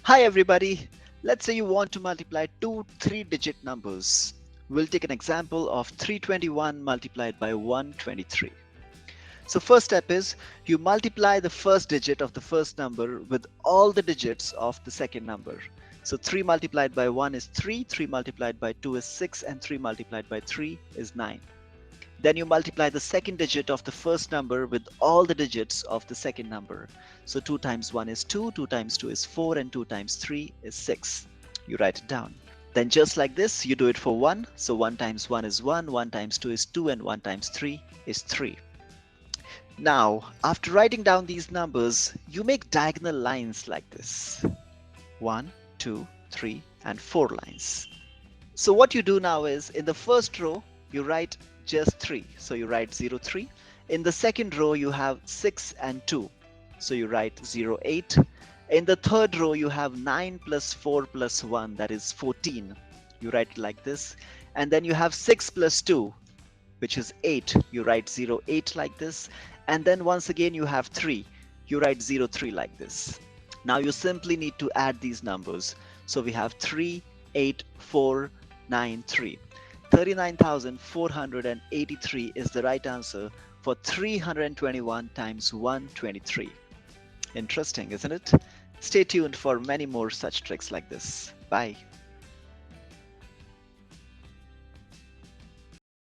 Hi everybody. Let's say you want to multiply two 3-digit numbers. We'll take an example of 321 multiplied by 123. So first step is you multiply the first digit of the first number with all the digits of the second number. So 3 multiplied by 1 is 3, 3 multiplied by 2 is 6, and 3 multiplied by 3 is 9. Then you multiply the second digit of the first number with all the digits of the second number. So 2 times 1 is 2, 2 times 2 is 4, and 2 times 3 is 6. You write it down. Then just like this, you do it for 1. So 1 times 1 is 1, 1 times 2 is 2, and 1 times 3 is 3. Now, after writing down these numbers, you make diagonal lines like this. 1, 2, 3, and 4 lines. So what you do now is, in the first row, you write just 3. So you write 0, 3. In the second row, you have 6 and 2. So you write 0, 8. In the third row, you have 9 plus 4 plus 1, that is 14. You write it like this. And then you have 6 plus 2, which is 8. You write 0, 8 like this. And then once again, you have 3. You write 0, 3 like this. Now you simply need to add these numbers. So we have 3, 8, 4, 9, 3. 39,483 is the right answer for 321 times 123. Interesting, isn't it? Stay tuned for many more such tricks like this. Bye.